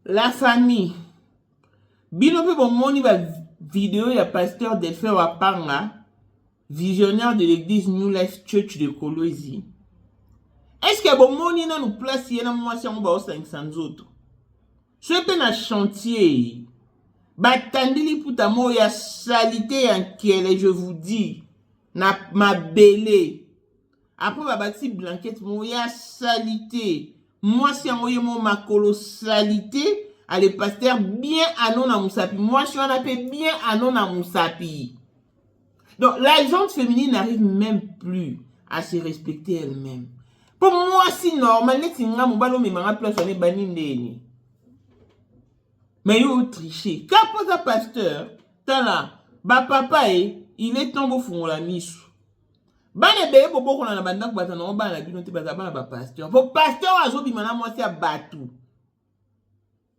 La famille. Bino pe bon moni ba vidéo ya pasteur Delphin Wapanga, visionnaire de l'église New Life Church de Kolwezi. Est-ce que bon moni na nous place yena mwasi yango ba 500 autres? Ce pe na chantier. Batandili puta mo ya salité yankele, je vous dis. Na ma belé. Après ba bati blanquette mo ya salité. Moi si envoyé mon makolo salité. Le pasteur bien anon na musapi. Moi, je suis en appel bien anon na musapi. Donc, la gente féminine n'arrive même plus à se respecter elle-même. Pour moi, si normal, net singa mobalo me manga place on est bani ndeni. Mais yo triché. Quand pose un pasteur, tala, ba papa il est tombé fond la misu. Bane beye bobo kona na banda ko batana on ba na bino te bazaba na ba pasteur. Pour pasteur azo bi mana moi c'est batu.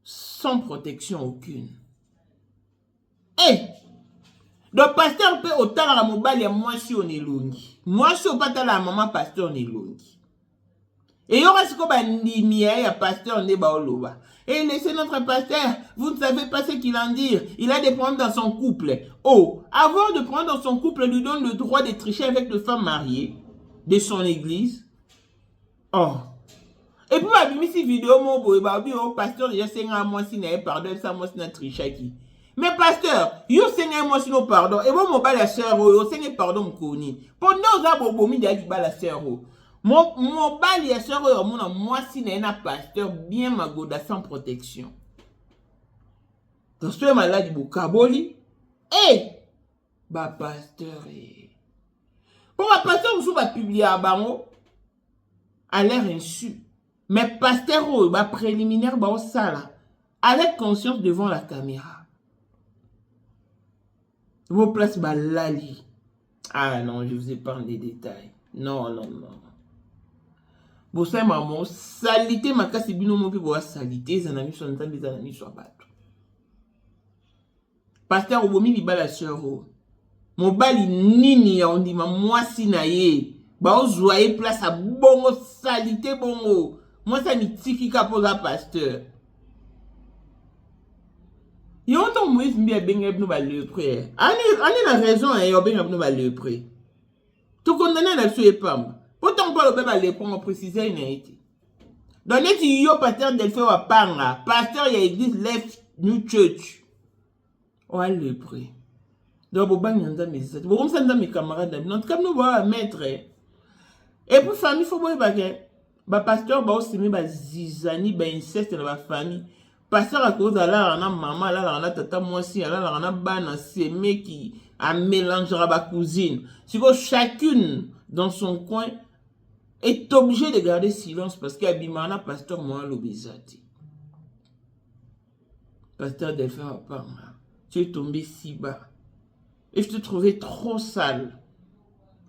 Sans protection aucune. Donc pasteur peut autant la mobile et moi si on est longi. Moi si on pas la maman pasteur on est longi. Et il y aura ce qu'on va dire à pasteur on est baoloba. Et laissez notre pasteur, vous ne savez pas ce qu'il en dit. Il a des problèmes dans son couple. Oh, avant de prendre dans son couple, lui donne le droit de tricher avec les femmes mariées de son église. Oh. Et puis, ma bimi si vidéo, mon boy, pasteur, déjà, c'est un mois si n'a pardon, ça, moi, c'est un trichaki. Mais pasteur, yo, c'est un mois si no pardon. Et moi, mon bal la sœur, yo, c'est un pardon, m'koni. Pendant ça, bobo, mi d'agi bal la sœur, mon bal la sœur, yo, mon moi si n'a pasteur, bien magoda, sans protection. Dans ce malade, du kaboli, bah, pasteur, pour ma pasteur, vous va publier à Bango, à l'air insu. Mais pasteur, bah, préliminaire, bah, ça là, avec conscience devant la caméra. Vos places, bah, lali. Ah non, je vous épargne les détails. Non, non, non. Vous savez, maman, salité, ma casse, bino, mon pied, salité, ça n'a mis son temps, ça n'a mis son bateau. Pasteur, au bomi, il bat la sœur, mon bali, nini, on dit, moi, si naïe, bah, on joye place à bongo, salité, bongo. Moi, ça me tiki pour la pasteur. Il y a longtemps que je me suis le prêt. On a raison, il y a le prêt. Tout condamné à la pas. Pourtant, pas le bébé pour me préciser une été. Dans les tuyaux, pasteur Delphin Wapanga, pasteur, il y a l'église Left New Church. On a le prêt. Donc, vous avez mes amis. Vous avez mes camarades. Notre comme nous voyons maître. Et pour famille, il faut voir ba pasteur ba osimi ba zizani ba inceste na ba famille. Pasteur à cause de la maman, la tata mwasi, la bana semé qui a mélangé ba cousine. Si que chacune dans son coin est obligée de garder silence parce qu'abimana pasteur moi l'obésité. Pasteur Delphin Wapanga, tu es tombé si bas. Et je te trouvais trop sale.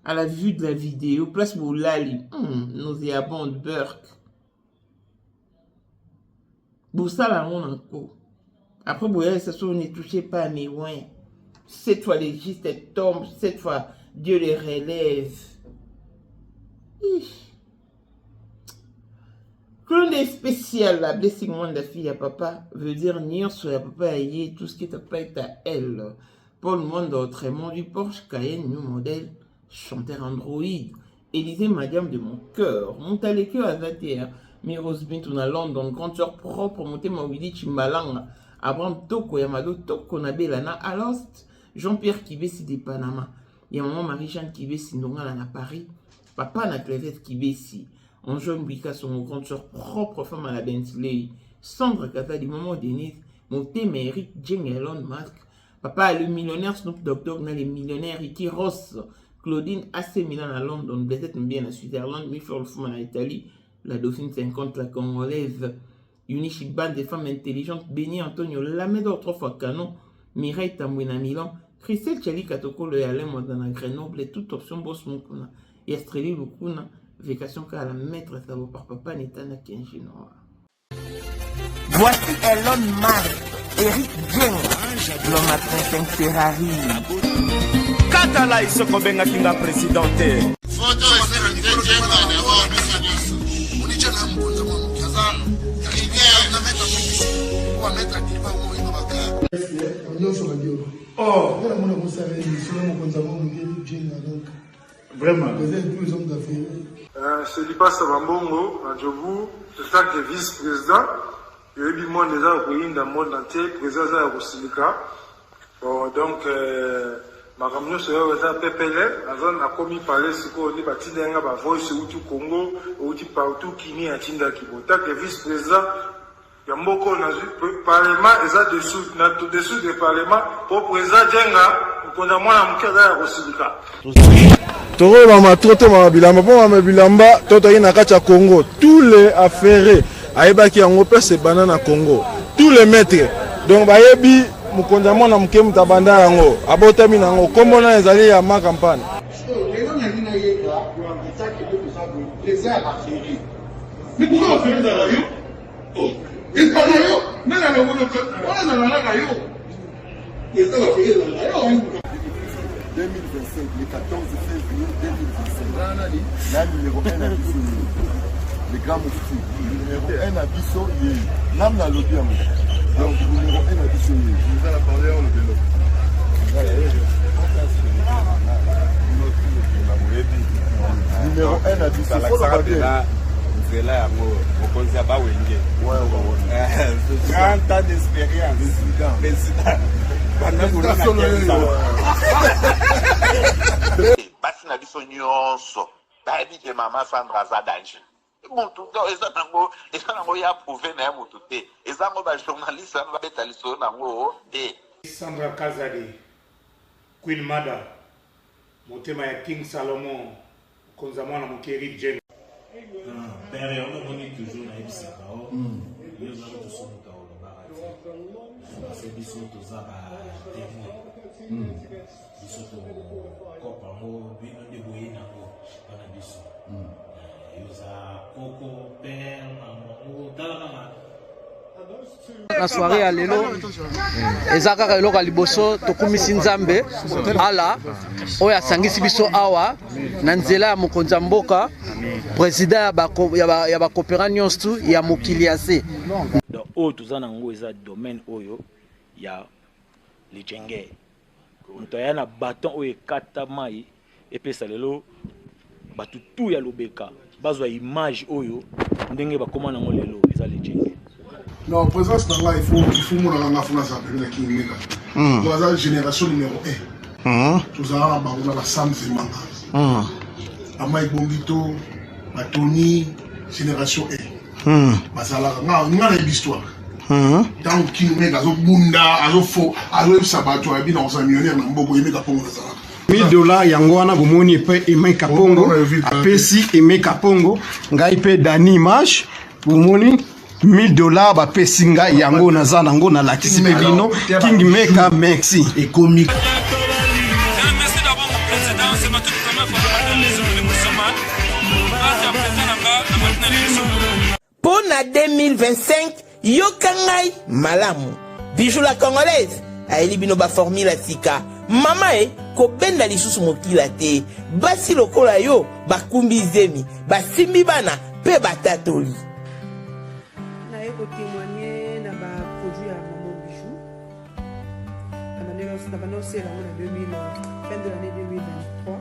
À la vue de la vidéo, place Moulali, nauséabonde, Burke. Boussa la ronde encore. Après, Boya, ça ne touchait pas à mes oins. Cette fois, les gistes tombent. Cette fois, Dieu les relève. Clone spécial, la blessing de la fille à papa, veut dire nier sur la papa aïe, tout ce qui t'a pas été à elle. Pour le monde autrement du Porsche Cayenne, new modèle. Chanteur Android, Élysée Madame de mon cœur, monte à l'écœur à 21, Miros Bintoun à London, grande soeur propre, monté Mawili Chimbalanga, Abraham Toko, Yamado Toko, Nabelana, Alost, Jean-Pierre Kibesi de Panama, Yamaman Marie-Jeanne Kibesi, Ndongala na Paris, Papa na Clevette Kibesi, Anjoine Bika, son grande soeur propre, femme à la Bentley, Sandra Kata, du moment Denise, monté Méric, Jane Elon Musk, Papa le millionnaire Snoop Dogg, les millionnaires Ricky Ross, Claudine AC Milan à London, peut-être bien à Switzerland, Miffle Fouman à Italie, la Dauphine 50, la Congolaise, Unishiban, des femmes intelligentes, Béni Antonio, Lamedo, 3 fois Canon, Mireille Tambouine à Milan, Christelle Chali Katoko, le Yalem, dans Grenoble, et toute option boss Moukuna, et Astreli Lukuna, vacation qu'à la maître, ça vaut par papa Netana Kenjinoa. Voici Elon Musk, Eric Dieng, l'homme à 35 Ferrari. Katala isoko benga kinga presidente. Foto mettre à niveau au moins Vraiment. C'est Lipa Sabambongo, à Djobou, c'est ça qui est vice-président. Il y a eu du monde déjà dans le monde entier, président de Rosilika. Donc, ma camion c'est un PPL, la zone a commis parler ce qu'on dit, Batinga, Voice, Outu Congo, Outu partout, Kini, Atinda Kibota, qui est vice-président. Il y a beaucoup de parlement, et ça dessous du parlement, pour président Djenga, pour qu'on a moins de cas à Rosilika. Toro mama toto mama bilamba po mama bilamba toto ina kacha Congo tous les affaires ayeba ki yango pese banana Congo tous les maîtres donc bayebi mukonza mona muke mutabanda yango abotami nango kombo na ezali ya ma campagne mais pourquoi on fait dans la yo il parle yo mais la on est dans la yo et ça va faire dans la yo 2025, le 14 février 2025. La numéro 1 à Bissau, le grand moufti. Numéro 1 à Bissau, l'âme n'a l'autre. Donc, numéro 1 à Bissau. Vous allez parler en le vélo. Numéro 1 à Bissau. C'est là, mon conseil à Bawenge. Ouais. 30 ans d'expérience. Président. basi na biso nyonso bayebi ke mama Sandra aza danger mutu eza nango ya prouve na ye mutu te eza ngo bajournaliste ano babeta lisolo nango te. Sandra Kazadi, Queen Mada, motema ya King Salomon, konza mwana mokeri Jen. Père, on a toujours na ebisaka o. Yo za to so muta o ba c'est biso to za ba témoin. Biso to kopa mo bino de boyina ko bana biso. Yo za koko père maman talaka la soirée à lelo ezaka ka eloko liboso tokumisi nzambe ala oya sangisi biso awa na nzela ya mokonza mboka président ya ba coopérant nyonso ya mokiliase donc oyo toza nango eza domaine oyo ya lijenge moto aya na baton oyo ekata mai epesa lelo bato tu ya lobeka bazwa image oyo ndenge bakoma nango lelo eza lijenge. Non, présence dans là, il faut mon enfant ça peut qui mega. Voilà génération numéro 1. Tous à la Sam Zemanga. Amai Bombito, Tony, génération 1. Basala nga l'histoire. Tant qui mega zo bunda, azo fo, azo sabato abi na sa millionnaire na mboko yemeka pongo za. $1000 yango wana bomoni pe Emeka Pongo apesi Emeka Pongo ngai pe Dani Image bomoni $1000 ba pesinga yango naza nango na lakisi bino King Meka Maxi et comique. Merci d'avoir mon président, c'est ma toute première fois dans la maison de Moussaman. Merci à président Pour la 2025, Yokangai Malamu. Bijou la congolaise. Aeli bino ba formule sika. Mama ko benda lisusu mokila te. Basi lokola yo bakumbi zemi. Basimbi bana pe batatoli. Témoigner dans ma produit à Maman Bijou. On a annoncé la fin de l'année 2023.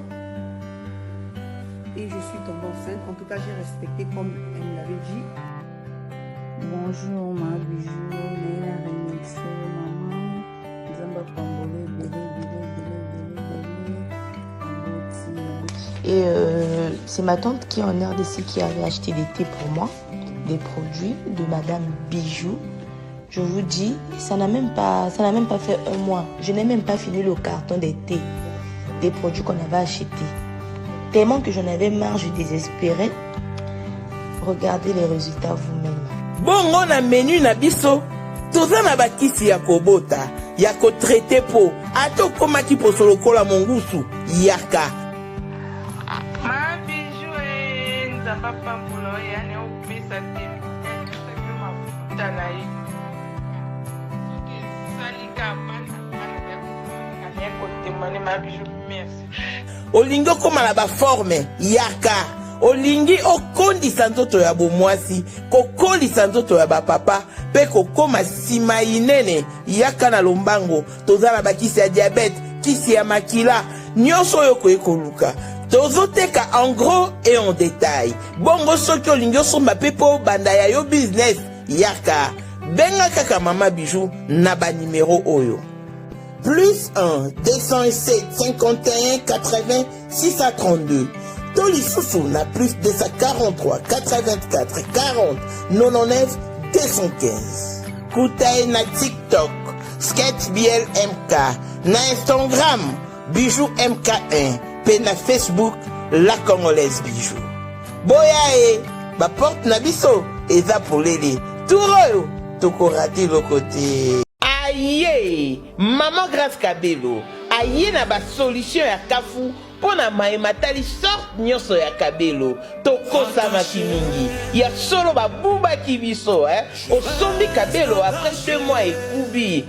Et je suis tombée enceinte. En tout cas, j'ai respecté comme elle me l'avait dit. Bonjour ma Bijou, Léna Remixé, maman. Zamba Pambole, Et c'est ma tante qui est en RDC qui avait acheté des thés pour moi. Des produits de Madame Bijou. Je vous dis, ça n'a même pas fait un mois. Je n'ai même pas fini le carton des thés, des produits qu'on avait achetés. Tellement que j'en avais marre, je désespérais. Regardez les résultats vous-même. Bon, on a menu na biso. Toza na bakisi ya kobota, ya ko traité po. Ato koma ki po solo kola mongusu, yaka. Ma Bijou nzamba pambulo yani opesa te. Ma na ye. Salika Ma Bijou, merci. Olingo koma la ba forme, yaka. olingi okondisa nzoto ya bomwasi kokolisa nzoto ya bapapa mpe kokoma nsima inene yaka na lombango tozala bakisi ya diabete kisi ya makila nyonso oyo koye koluka tozoteka en gros et en détail bongo soki olingi osomba mpe mpo banda ya yo business yaka benga kaka mama bijou na banimero oyo plus 1 207 51 80 632 Tolisusu na plus 243 84 40 99 215 Kutae na TikTok Sketch BL MK na Instagram Bijou MK1 pe na Facebook La Congolaise Bijou boya ba porte na biso eza polele turoyo tokorati lokote aye maman Grâce Kabelo aye na ba solution ya kafu pona maematali sorte nyonso ya Kabelo tokosamaki mingi ya solo babubaki biso osombi Kabelo après 2 mois ekubi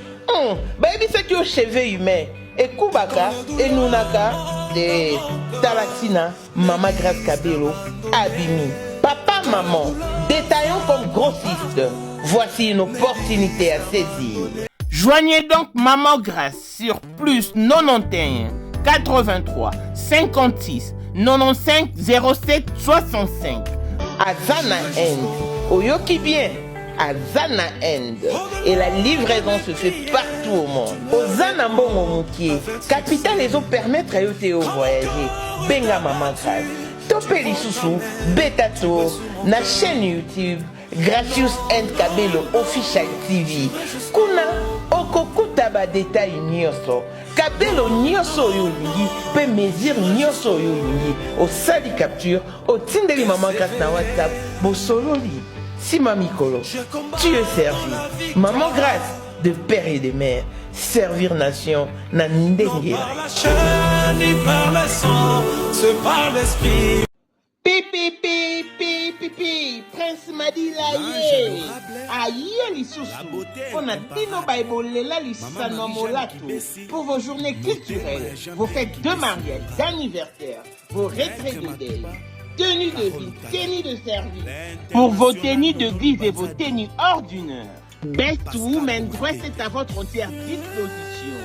bayebisaki yo cheveux humain ekubaka enunaka de talatina mama Grâce Kabelo abimi papa maman détaillons comme grossiste voici une opportunité à saisir. Joignez donc maman Grâce sur plus 91 83 56 95 07 65 Azana End oyoki bien Azana End et la livraison se fait partout au monde. Ozana Mbongo Moukié, capitale les autres permettre à yote voyager. Benga Maman Grâce. Topeli Soussou, Betato, na chaîne YouTube, Gracious End Kabelo Official TV. Kuna okokuta ba détail nyoso. Kabelo nyoso yolingi, pe mesure nyoso yolingi. Au sali capture, au tindeli Maman Grâce na WhatsApp, bo sololi. Si Mamie Kolo, tu es servi. Maman Grâce, de père et de mère, servir nation, na ndenge. Par la chaîne et par le sang, se par l'esprit. Pipi, Prince Madila ye. Aïe lisusu. On a dino baibolela lisano molato. Pour vos journées culturelles, vos fêtes de mariage, d'anniversaire, vos retraites de deuil. Tenue de vie, tenue de service. Pour vos tenues de guise et vos tenues ordinaires. Best Woman Dress est à votre entière disposition.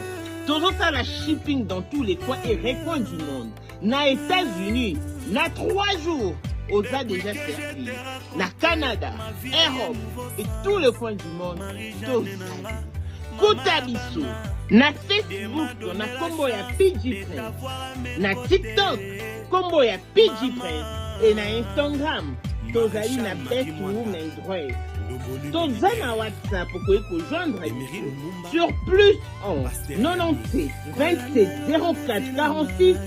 Toujours à la shipping dans tous les coins et recoins du monde. Na États-Unis, na 3 jours, aux a déjà servi. Na Canada, Europe et tous les coins du monde. Kotabiso, na Facebook, na combo ya PG Prince. Na TikTok, combo ya PG Prince. Et na Instagram, tozali na Best Woman Dress. Toza na WhatsApp pour que joindre sur plus 11 97 27 04 46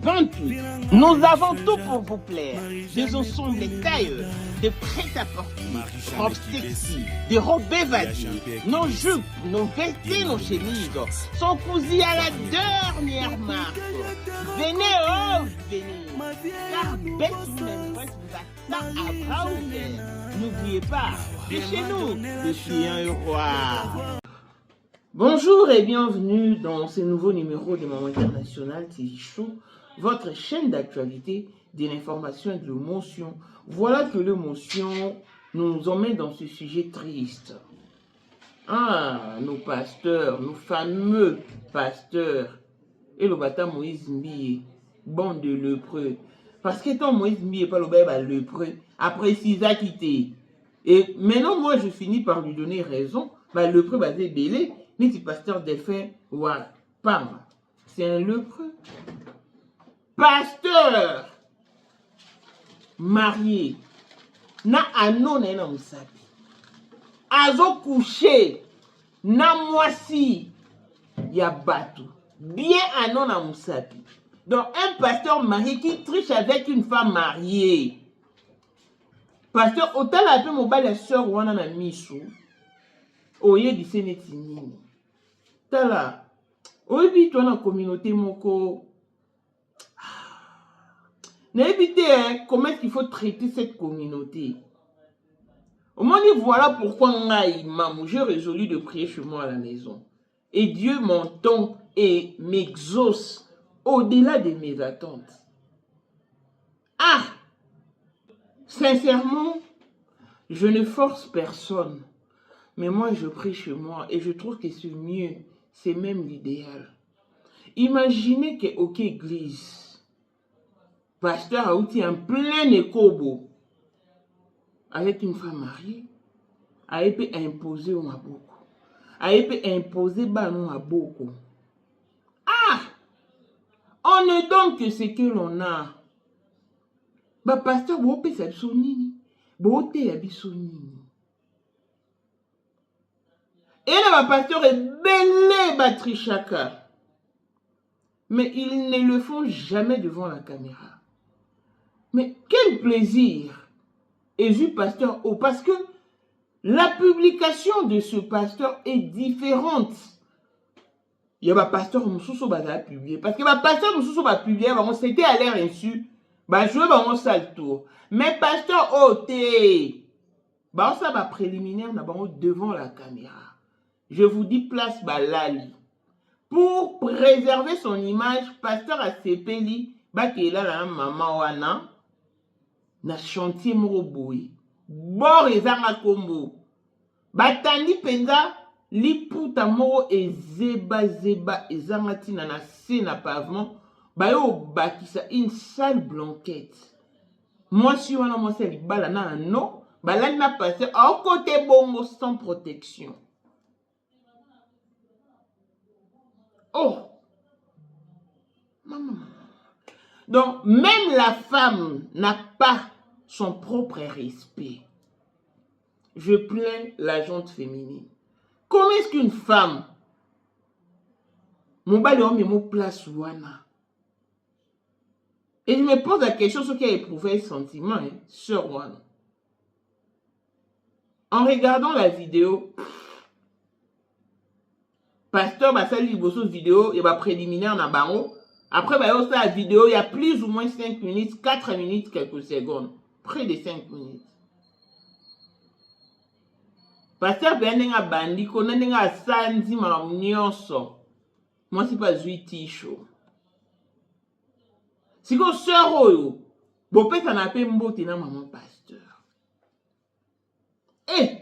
28. Nous avons tout pour vous plaire. Des ensembles tailleurs, de prêt-à-porter, robes sexy, des robes évadées, nos jupes, nos vestes, nos chemises sont cousues à la dernière marque. Venez, venez. Car Best Woman Dress vous attend à bras ouverts. N'oubliez pas, c'est chez nous, depuis €1. Bonjour et bienvenue dans ce nouveau numéro de Maman International Tichou, votre chaîne d'actualité, de l'information et de l'émotion. Voilà que l'émotion nous emmène dans ce sujet triste. Nos pasteurs, nos fameux pasteurs, et le bâtard Moïse Mbiye, bande de lépreux. Parce qu'étant Moïse Mbiye pas le bébé lépreux, après 6 ans quitté. Et maintenant, moi, je finis par lui donner raison. Le lépreux basé belé, mais c'est pasteur Delphin Pam. C'est un lépreux. Pasteur marié. Na anon na musapi. Azo couché. Na mwasi. Ya batou. Bien anon na musapi. Donc, un pasteur marié qui triche avec une femme mariée. Pasteur, autant la paix mobile la sœur wana na misu. Oye di seneti nini. Tala. Oye bi toi na communauté moko. N'évitez comment il faut traiter cette communauté. Au moins, voilà pourquoi j'ai résolu de prier chez moi à la maison. Et Dieu m'entend et m'exauce au-delà de mes attentes. Sincèrement, je ne force personne. Mais moi, je prie chez moi et je trouve que c'est mieux. C'est même l'idéal. Imaginez qu'au église, pasteur a outil en plein écobo avec une femme mariée, a pu imposer au maboko, a pu imposer banon maboko. Ah! On ne donne que ce que l'on a. Bah pasteur, vous avez sa sonini, vous avez sa sonini. Et là, le pasteur est belé batterie chacun. Mais ils ne le font jamais devant la caméra. Mais quel plaisir! Et du pasteur, oh, parce que la publication de ce pasteur est différente. Il y a un pasteur Moussousso qui a publié. Parce que le pasteur Moussousso a publié, c'était à l'air insu. Je vais sale tour. Mais pasteur OT, ça va préliminaire devant la caméra. Je vous dis place balali. Pour préserver son image, pasteur a sepeli, qui là la maman wana, na chantier moroboui. Bor ezanga kombo. Batandi penza, li puta moro ezeba ezanga tina na se na pavement, bayo bakisa une sale blanquette. Moi si wana moi c'est libala na no, balani na pasteur au côté bongo sans protection. Oh! Maman. Donc, même la femme n'a pas son propre respect. Je plains la gente féminine. Comment est-ce qu'une femme, mon bali on me place wana? Et je me pose la question sur qui a éprouvé le sentiment, hein, sur wana. En regardant la vidéo, pasteur va faire une vidéo, il va préliminaire dans barreau. Après, il y a la vidéo, il y a plus ou moins 5 minutes, 4 minutes, quelques secondes. Près de 5 minutes. Pasteur va faire un bandi, qu'on a un sandi, moi, c'est pas Zuiti chaud. Si vous sœur, vous pouvez s'en appeler mbote na maman pasteur. Eh!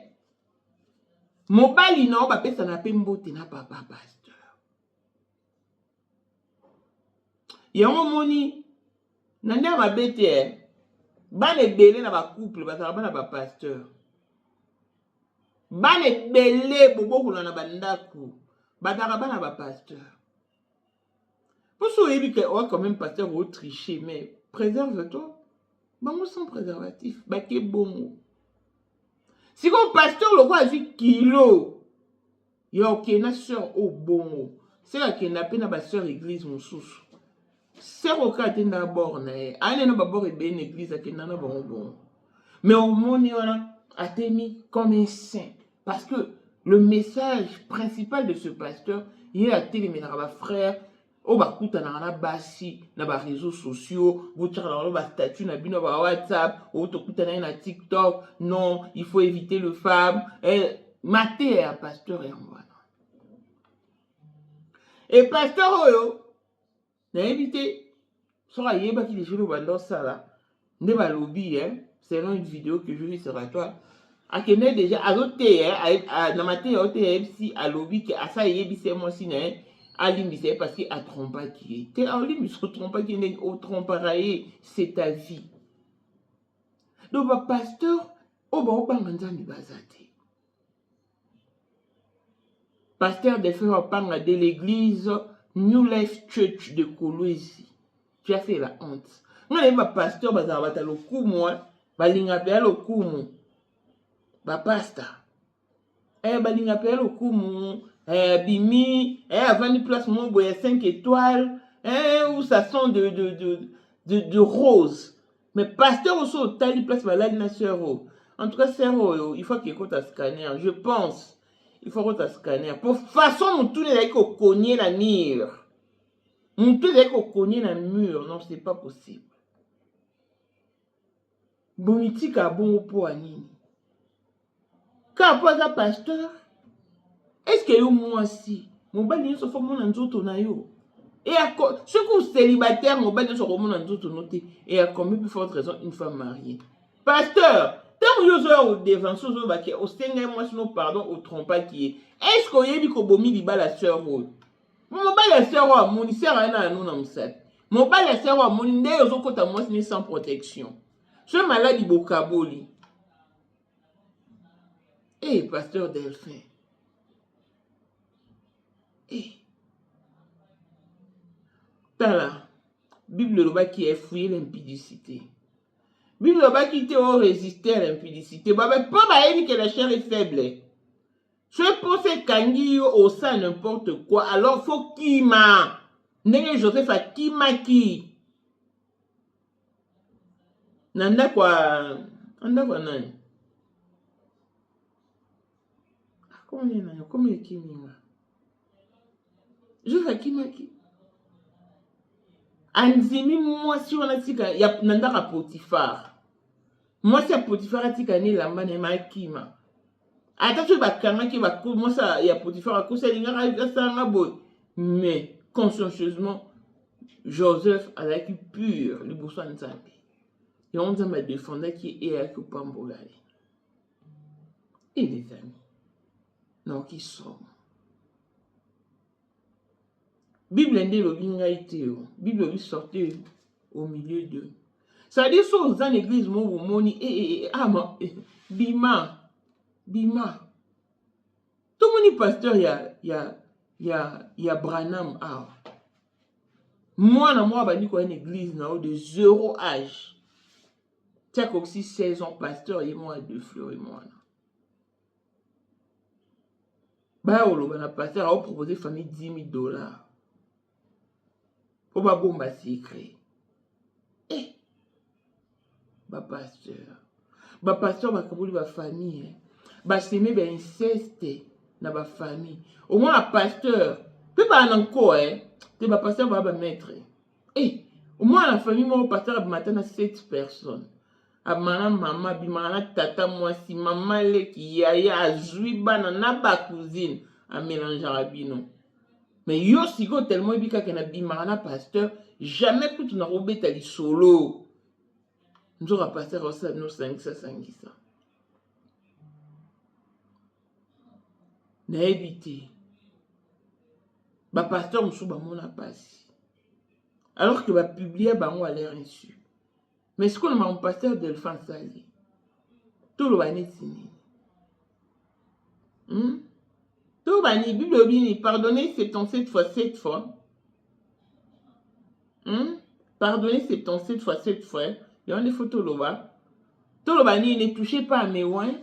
Mon bali non, va s'en appeler mbote na papa pasteur. Yango moni nande ma bete bane belé na ba couple ba na ba pasteur bane belé bobo kula na bandaku ba na ba pasteur pour so yebi que on quand même pasteur au tricher mais préserve-toi bango sans préservatif ba ke bongo si comme pasteur le quoi ju kilo yo ke na sœur au bongo c'est là que na pe na ba sœur église mosusu. C'est au cas de d'abord, il d'abord une église qui n'a pas bon. Mais au monde, on a été comme un saint. Parce que le message principal de ce pasteur, il a été les frères, au bakuta na basi, na ba réseaux sociaux, vous tirez dans le statut, na bino ba WhatsApp, au tokuta na TikTok, non, il faut éviter le femme, maté à pasteur et en et pasteur, n'a évité, sur la yéba qui les jours dans ça là, ne va lobby, selon une vidéo que je vis sur la toile, à qui n'est déjà à l'autre, à la matière, à lobby, à ça yébi, c'est moi si n'est, à l'imité parce qu'il a trompé qui était, à l'imité, se trompe qui n'est au trompaille, c'est ta vie. Donc, le pasteur, au banganza mi bazate. Pasteur de faire panga de l'église, New Life Church de Kolwezi. Tu as fait la honte. Moi, je suis pasteur, je suis le coup, moi. Je suis le coup, pasteur. Je suis le coup, bimi, avant une place, moi, il y a 5 étoiles, où ça sent de rose. Mais pasteur aussi, au taille, place, en tout cas, c'est il faut qu'il y ait un scanner. Je pense. Il faut un scanner. Pour façon, mon tour est qu'on cogne la mire. Mon tour est qu'on cogne la mur. Non, c'est pas possible. Bonitique a bon pour Annie. Quand pas un pasteur, est-ce que moi aussi, mon bali se fait mon anzoto na yo. Et à ceux qui sont célibataires, mon bali se fait mon anzoto noté. Et à combien plus forte raison une femme mariée. Pasteur, tant que vous avez au défenseur, vous avez au Seigneur, moi, sinon, pardon, au trompa qui est. Est-ce qu'on y a dit qu'on a mis la sœur? Mon bas la sœur, mon sœur, elle a un set. Mon bas la sœur, mon nez, aux autres, moi, c'est sans protection. Ce malade, il bocaboli. Eh, pasteur Delphin. Eh. Tala. Bible le bas qui a fouillé l'impudicité. Bible le bas qui était résisté à l'impudicité. Bah, pas que la chair est faible. Je pense kangi au sein n'importe quoi. Alors, faut kima. Nenge Joseph a kima ki. Nanda quoi. Nanda quoi nani. Comment est nani? Comment est kimi? Je fais kima ki. Anzimi moi si on a tika ya nanda ka Potifar. Moi si a Potifar a tika ni lamba ne ma kima. Attention bakanga ki ba moi ça ya Potifar a ko selinga ka sanga boy. Mais consciencieusement Joseph a la qui pur le bosso nzambe. Et on m'a défendu qui est à Kupambolali. Et les amis. Non qui sont. Bible ndi lo binga iteo. Bible lui sortait au milieu d'eux. Ça dit ça dans l'église mon moni bima. Tout le monde pasteur ya Branham ah. Moi bani quoi une église na de 0 âge. Tiens aussi 16 ans pasteur et moi de fleurs et moi. Bah on le pasteur a proposé famille $10,000. Pour ma bombe secret. Eh. Ba pasteur ba kabuli ba famille. Ba s'aimer ba inceste na ba famille. Au moins un pasteur peut pas encore te ba pasteur ba maître. Eh, au moins la famille mon pasteur ba matin à 7 personnes. Abana maman bimana tata moi si maman le qui yaya azui bana na ba cousine a mélanger rabino. Mais yo sigo tellement bika que na bimana pasteur jamais que tu n'as robé ta solo. Nous aura pasteur au ça nous 500. Na éviter. Ba pasteur msou ba mona passe. Alors que va publier ba on a l'air insu. Mais ce qu'on m'a un pasteur Delphin Sali. Tout le bani sini. Tout le bani Bible bini pardonnez 77 fois 7 fois. Pardonnez 77 fois 7 fois. Il y a des photos là-bas. Tout le bani ne touchez pas à mes oins.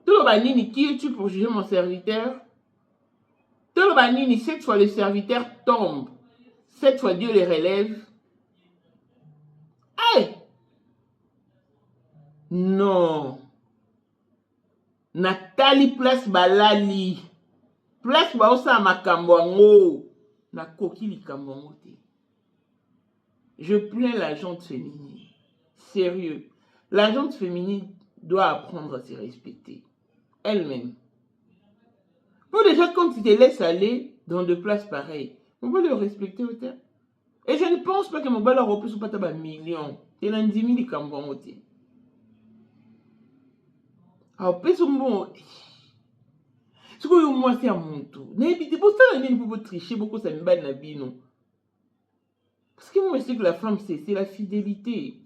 Tout le bani qui es-tu pour juger mon serviteur? Tout le bani 7 fois le serviteur tombe. 7 fois Dieu les relève. Hey! Non. Nathalie place balali. Place ba osa makambo. Na koki li kambo te. Je plains la gente féminine. Sérieux. La gente féminine doit apprendre à se respecter. Elle-même. Pour déjà, quand tu te laisses aller dans des places pareilles, on va le respecter au terme. Et je ne pense pas que mon balai repose pas tabac millions. Il y a 10 000 cambons. Alors, puis, bon. Ce que moi, c'est à mon tour. N'habitez pas ça, il faut tricher beaucoup, ça me bat la vie, non. Parce que moi, je sais que la femme, c'est la fidélité.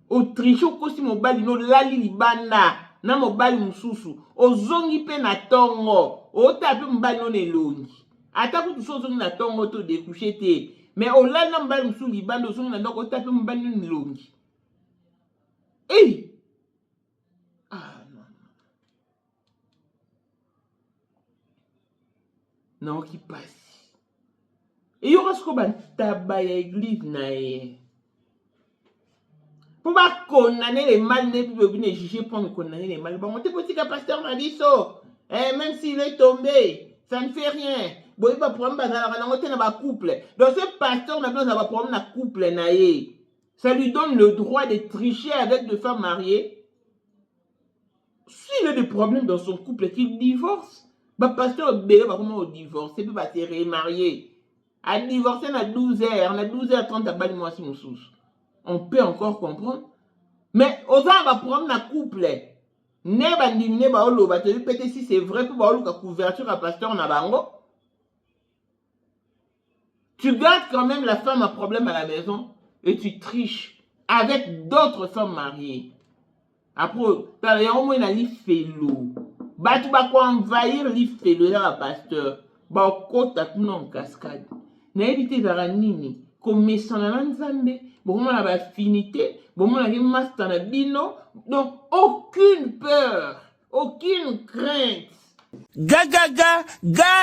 Au tricher, au costume, au bal, no lali libana. Na mo bal mususu. Au zongi pe na tongo. Au tape mbal non elongi. Ata pour tout chose na tongo to découcher te. Mais au la na mbal musu libana, au zongi na donc au tape mbal non elongi. Eh! Ah non. Non, qui passe. Et il y aura ce qu'on va tabac l'église naïe. Pour pas condamner les mal, ne juger pour me condamner les mal. Bon, on te petit qu'un pasteur m'a dit ça. Même s'il est tombé, ça ne fait rien. Bon, il va prendre un couple. Donc ce pasteur n'a pas prendre un couple naïe. Ça lui donne le droit de tricher avec des femmes mariées. S'il a des problèmes dans son couple et qu'il divorce, le pasteur Bélé va comment divorcer, il va se remarier. À divorcer, on a 12 heures, on a 12h30 à Bali Moissi Moussous. On peut encore comprendre. Mais aux gens va prendre un couple. Ne bandine ne ba olo ba te peut-être si c'est vrai pour ba olo ka couverture à pasteur na bango. Tu gardes quand même la femme à problème à la maison et tu triches avec d'autres femmes mariées. Après, par exemple, il y a li felo. Ba tu ba quoi envahir li felo là pasteur. Ba kota kuna en cascade. Na éviter za nini comme mesana na nzambe. Bon na ba affinité, bon na ki master na bino. Donc aucune peur, aucune crainte. Gagaga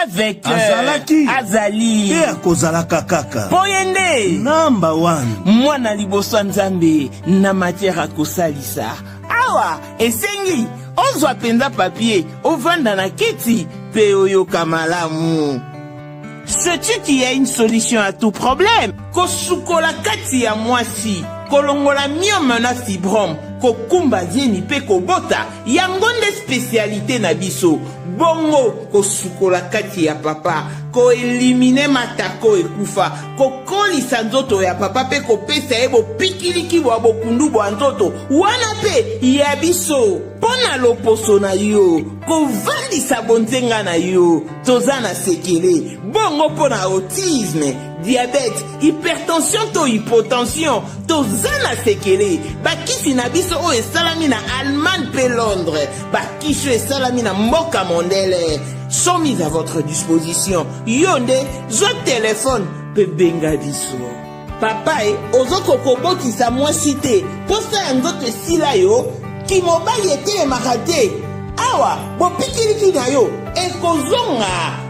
avec Azali et akozalaka kaka Poyende number 1 mwana liboso nzambe na matière akosalisa awa esengi ozwa penza papier ovanda na kiti pe oyoka malamu. Sais-tu qu'il y a une solution à tout problème? Kosukola kati ya mwasi kolongola myome na fibrome kokumba zieni pe kobota yango nde spécialité na biso. Bongo kosukola kati ya papa ko elimine matako ekufa kokolisa nzoto ya papa pe kopesa ye bopikiliki bwa bokundu bwa nzoto wana pe ya biso pona loposo na yo kovandisa bonzenga na yo toza na sekele bongo pona autisme diabète hypertension to hypotension toza na sekele bakisi na biso oyo esalami na Allemagne pe Londres bakisi oyo esalami na mboka mondele sont mis à votre disposition. Yonde, zo téléphone pe benga biso. Papa ozoko koboti sa moi cité. Posta nzoto sila yo ki mobali ete makate. Awa, bo pikiliki na yo ekozonga.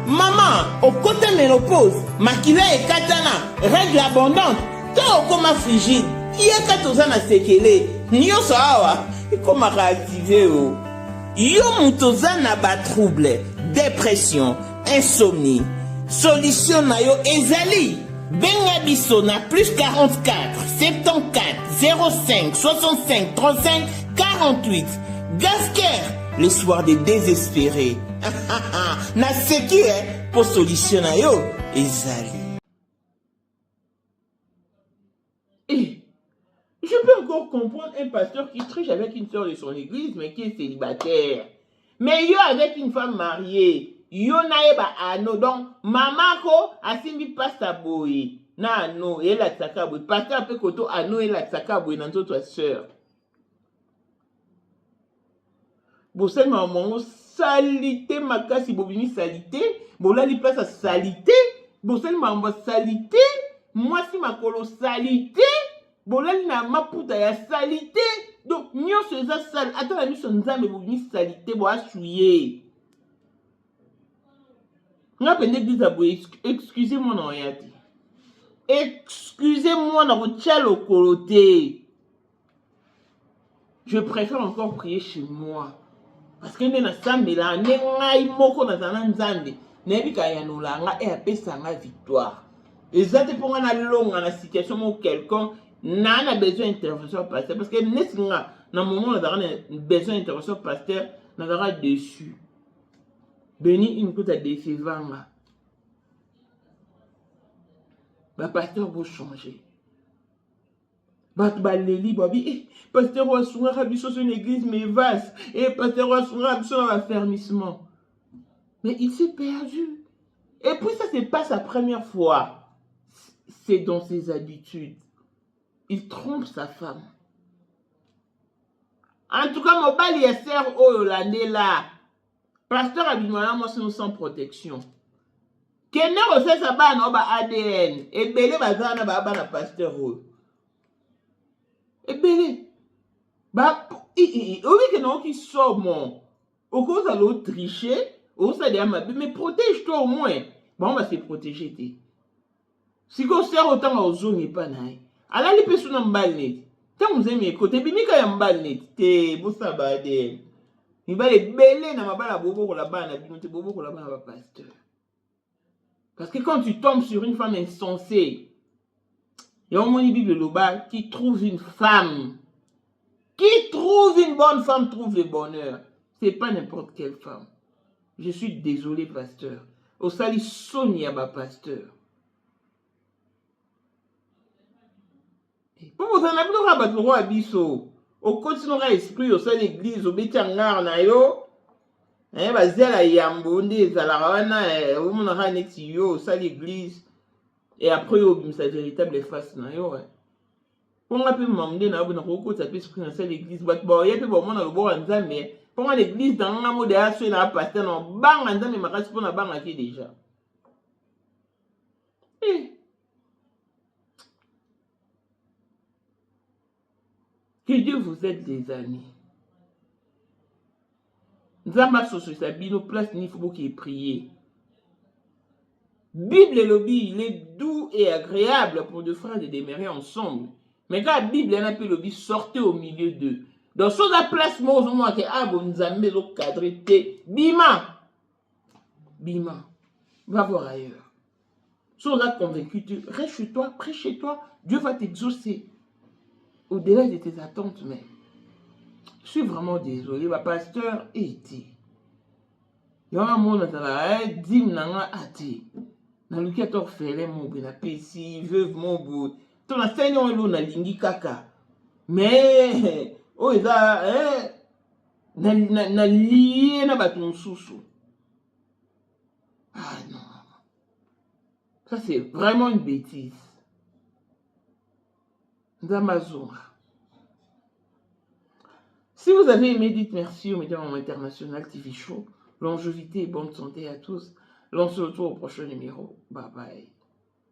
Maman, okota ménopause, makila ekatana, règle abondante, to okoma frigide. Yeka tozana sekele. Nyoso awa, ikoma réactiver o. Yo mutozana ba trouble. Dépression, insomnie. Solution na yo ezali. Benga biso na plus 44 74 05 65 35 48. Gasker, le soir des désespérés. Na seki pour solution na yo ezali. Et je peux encore comprendre un pasteur qui triche avec une sœur de son église mais qui est célibataire. Mais yo avec une femme mariée, yo nae ba ano donc maman ko asimbi pasta boy na ano et la tsaka boy pasta pe koto ano et la tsaka boy na nzoto sœur. Bosel maman salité makasi bobini salité, bolali place à salité, bosel maman salité, moi si makolo salité, bolali na maputa ya salité. Donc, nous sommes sales. Attends, nous sommes une salité pour assuyer. Excusez-moi, non, excusez-moi, non, coloté. Je préfère encore prier chez moi. Parce que nous sommes là, nous sommes là, et victoire. Et ça, c'est pour la situation où quelqu'un n'a besoin d'intervention pasteur parce que dans le moment où on a besoin d'intervention pasteur on a dessus béni une côte à décevant bah pasteur vous changer bah baléli babi pasteur va souvent rabisso sur une église mais vaste et pasteur va souvent rabisso dans l'affermissement mais il s'est perdu et puis ça c'est pas sa première fois c'est dans ses habitudes. Il trompe sa femme. En tout cas, mon bali est serre au Hollandais là. Pasteur Abimana, moi, c'est nous sans protection. Kenne aussi sa banne au ADN. Et belé bazana ba pasteur. Et belé. Bah, oui, que non, qui sort mon. Au cause de l'autre tricher, au ça dit mais protège-toi au moins. Bon, on va se protéger. Si qu'on sert autant aux zones et pas naï. Alors les personnes en balnet. Tant vous aimez côté bimika ya balnet. Te bossa bade. Il va les belé na mabala bobo ko la bana binote bobo ko la bana ba pasteur. Parce que quand tu tombes sur une femme insensée, il y a un moni Bible loba qui trouve une femme. Qui trouve une bonne femme trouve le bonheur. C'est pas n'importe quelle femme. Je suis désolé pasteur. Au sali Sonia ba pasteur. Pour vous en appeler à battre le roi Abisso. Au continent esprit au sein de l'église, au bétiangar na yo, bazela yambonde zalawana, au monara nexio au sein de l'église, et après au bim sa véritable face na yo. Pour moi, puis m'emmener na bon roko ça peut esprit dans cette église, bon y a peu bon mon le bon nzambe, pour moi l'église dans un mot de asso na pasteur non bang nzambe makasi pour na bang aki déjà. Que Dieu vous aide les amis. Nzamba soso sabino place ni faut qu'il prier. Bible et lobby, il est doux et agréable pour deux frères de demeurer ensemble. Mais quand la Bible est un peu lobby, sortez au milieu d'eux. Donc, sur la place, moi, je vois que Nzambe est cadré. Bima. Bima. Va voir ailleurs. Sur la convaincu, reste chez toi, prêche chez toi. Dieu va t'exaucer. Au-delà de tes attentes, mais je suis vraiment désolé. Ma pasteur était. Il y a un monde dans la dim nanga ati. Na luki ator fele mon be na pesi veuve mon bout. Ton enseignant elo na lingi kaka. Mais oh eza na lié na baton sousou. Ah non. Ça c'est vraiment une bêtise. D'Amazon. Si vous avez aimé, dites merci au Média International TV Show. Longévité et bonne santé à tous. L'on se retrouve au prochain numéro. Bye bye.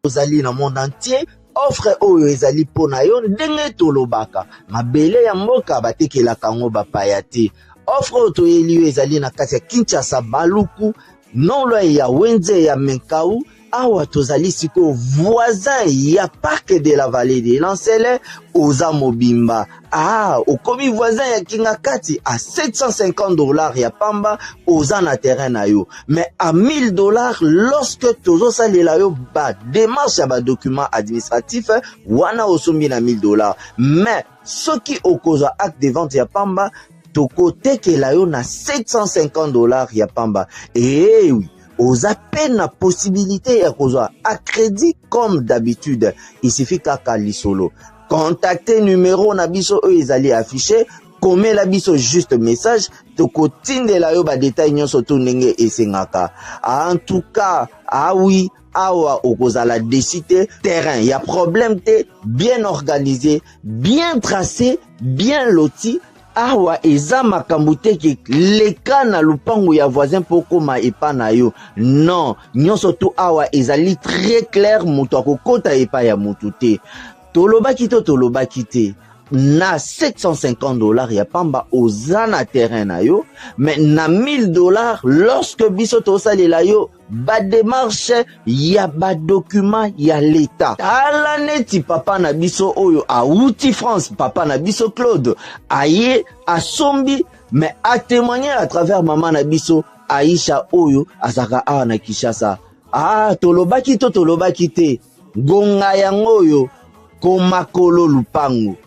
Ozali na monde entier, offre oyo ezali pona yo ndenge tolobaka. Mabele ya mboka batekelaka ngo bapaya te. Offre oyo toyeli yo ezali na kati ya Kinshasa Baluku, non loin ya Wenze ya Menkau. Awa tozali siko voisin ya parc de la vallée de Lancele oza mobimba. Au komi voisin ya Kingakati à $750 ya pamba oza na terrain na yo. Mais à $1000 lorsque tozo salela yo ba démarche ya ba document administratif wana osombi na $1000. Mais soki okoza acte de vente ya pamba toko tekela yo na $750 ya pamba. Eh oui. Aux appels la possibilité à crédit comme d'habitude. Il suffit qu'à lisolo. Contactez numéro nabiso eux ils allaient afficher. Comme la biso juste message. Toko tinde la yo ba détail nyon soto nenge et sengaka. En tout cas, ah oui, awa okozala décider terrain. Y a problème te bien organisé, bien tracé, bien loti. Awa eza makambute ki leka na lupangu ya voisin poko ma epa na yo. Non, nyonso tu awa ezali très clair mutu akokota epa ya mutu te. Tolobaki te. Na $750 ya pamba oza na terrain na yo, mais na $1000 lorsque biso tosalela yo ba démarche ya ba document ya l'état. Ala neti papa na biso oyo auti France, papa na biso Claude aye asombi mais a témoigner à travers maman na biso Aisha oyo azaka awa na Kinshasa. Tolobaki te gonga yango oyo komakolo lupango.